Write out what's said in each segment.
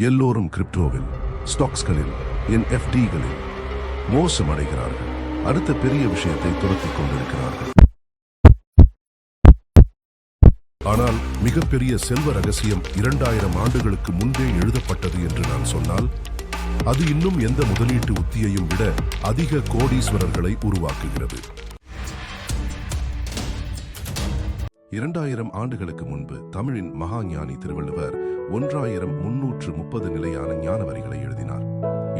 எல்லோரும் கிரிப்டோவில், ஸ்டாக்ஸ்களில், என்எஃப்டிகளில் மோசமடைகிறார்கள். அடுத்த பெரிய விஷயத்தை துரத்திக் கொண்டிருக்கிறார்கள். ஆனால் மிகப்பெரிய செல்வ ரகசியம் 2000 ஆண்டுகளுக்கு முன்பே எழுதப்பட்டது என்று நான் சொன்னால், அது இன்னும் எந்த முதலீட்டு உத்தியையும் விட அதிக கோடீஸ்வரர்களை உருவாக்குகிறது. 2000 ஆண்டுகளுக்கு முன்பு தமிழின் மகாஞானி திருவள்ளுவர் 1330 நிலையான ஞான வரிகளை எழுதினார்.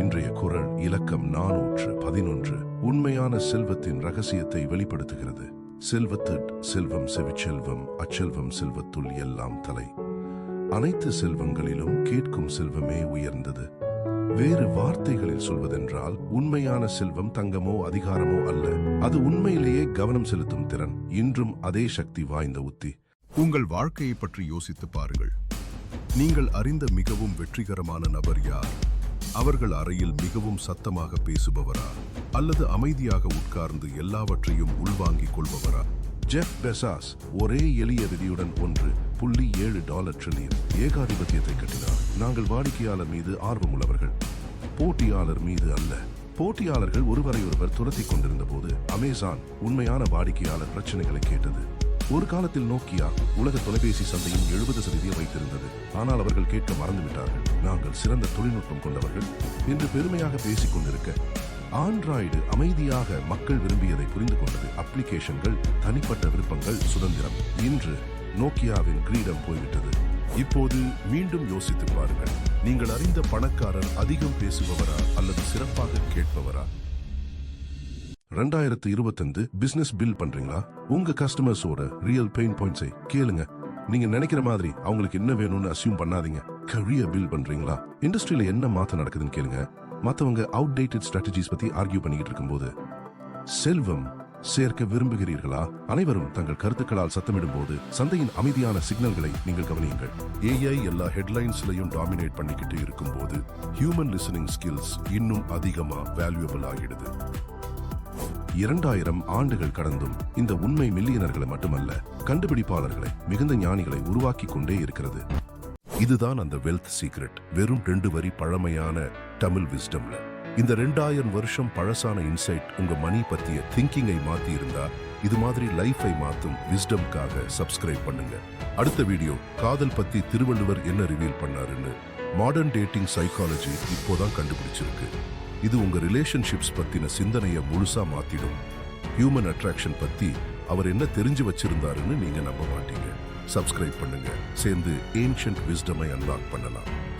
இன்றைய குறள் இலக்கம் 411 உண்மையான செல்வத்தின் ரகசியத்தை வெளிப்படுத்துகிறது. செல்வத்திற் செல்வம் செவிச்செல்வம், அச்செல்வம் செல்வத்துள் எல்லாம் தலை. அனைத்து செல்வங்களிலும் கேட்கும் செல்வமே உயர்ந்தது. வேறு வார்த்தைகளில் சொல்வதென்றால், உண்மையான செல்வம் தங்கமோ அதிகாரமோ அல்ல, அது உண்மையிலேயே கவனம் செலுத்தும் திறன். இன்றும் அதே சக்தி வாய்ந்த உத்தி. உங்கள் வாழ்க்கையை பற்றி யோசித்து பாருங்கள். நீங்கள் அறிந்த மிகவும் வெற்றிகரமான நபர் யார்? அவர்கள் அறையில் மிகவும் சத்தமாக பேசுபவரா, அல்லது அமைதியாக உட்கார்ந்து எல்லாவற்றையும் உள்வாங்கிக் கொள்பவரா? ஜெஃப் பெசாஸ் ஒரே எளிய விதியுடன் $1.7 ட்ரில்லியன் ஏகாதிபத்தியத்தை கட்டினார். நாங்கள் வாடிக்கையாளர் மீது ஆர்வமுள்ளவர்கள், போட்டியாளர் மீது அல்ல. போட்டியாளர்கள் ஒருவரையொருவர் துரத்திக் கொண்டிருந்த போது அமேசான் உண்மையான வாடிக்கையாளர் பிரச்சனைகளை கேட்டது. ஒரு காலத்தில் நோக்கியா உலக தொலைபேசி சந்தையின் 70% வைத்திருந்தது. ஆனால் அவர்கள் கேட்க மறந்துவிட்டார்கள், நாங்கள் சிறந்த தொழில்நுட்பம் கொண்டவர்கள் என்று பெருமையாக பேசிக் கொண்டிருக்க, ஆண்ட்ராய்டு அமைதியாக மக்கள் விரும்பியதை புரிந்து கொண்டது. அப்ளிகேஷன்கள், தனிப்பட்ட விருப்பங்கள், சுதந்திரம். இன்று நோக்கியாவின் கிரீடம் போய்விட்டது. இப்போது மீண்டும் யோசித்து பாருங்கள். நீங்கள் அறிந்த பணக்காரர் அதிகம் பேசுபவரா அல்லது சிறப்பாக கேட்பவரா? 2025 பிசினஸ் பில் பண்றீங்களா? உங்க கஸ்டமர்ஸோட ரியல் பெயின் பாயிண்ட்ஸை கேளுங்க. நீங்க நினைக்கிற மாதிரி அவங்களுக்கு என்ன வேணும்னு அசியூம் பண்ணாதீங்க. கரியர் பில் பண்றீங்களா? இண்டஸ்ட்ரியில என்ன மாற்றம் நடக்குதுன்னு கேளுங்க. மற்றவங்க அவுடேட்டட் ஸ்ட்ராட்டஜிஸ் பத்தி ஆர்கியூ பண்ணிக்கிட்டு இருக்கும்போது, செல்வம் சேர்க்க விரும்புகிறீர்களா? அனைவரும் தங்கள் கருத்துக்களால் சத்தமிடும் போது சந்தையின் அமைதியான சிக்னல்களை நீங்கள் கவனியுங்கள். AI எல்லா ஹெட்லைன்ஸ்லையும் டாமினேட் பண்ணிக்கிட்டு இருக்கும்போது ஹியூமன் லிசனிங் ஸ்கில்ஸ் இன்னும் அதிகமா வேல்யூபிள் ஆகிடுது. 2000 ஆண்டுகள் கடந்தும் இந்த உண்மை மில்லியனர்களை மட்டுமல்ல, கண்டுபிடிப்பாளர்களை, மிகுந்த ஞானிகளை உருவாக்கி கொண்டே இருக்கிறது. இதுதான் அந்த வெல்த் சீக்ரெட். வெறும் 2 வரி பழமையான தமிழ் விஸ்டம்ல இந்த 2000 வருஷம் பழசான இன்சைட் உங்க மணி பத்திய திங்கிங்கை மாத்தி இருந்தா, இது மாதிரி லைஃபை மாத்தும் விஸ்டம்காக சப்ஸ்கிரைப் பண்ணுங்க. அடுத்த வீடியோ காதல் பத்தி திருவள்ளுவர் என்ன ரிவீல் பண்ணாருன்னு மாடர்ன் டேட்டிங் சைக்காலஜி இப்போதான் கண்டுபிடிச்சிருக்கு. இது உங்க ரிலேஷன்ஷிப்ஸ் பத்தின சிந்தனையை முழுசா மாத்திடும். ஹியூமன் அட்ராக்ஷன் பத்தி அவர் என்ன தெரிஞ்சு வச்சிருந்தாருன்னு நீங்க நம்ப மாட்டீங்க. சப்ஸ்கிரைப் பண்ணுங்க. சேர்ந்து ஏன்ஷியன்ட் விஸ்டமை அன்லாக் பண்ணலாம்.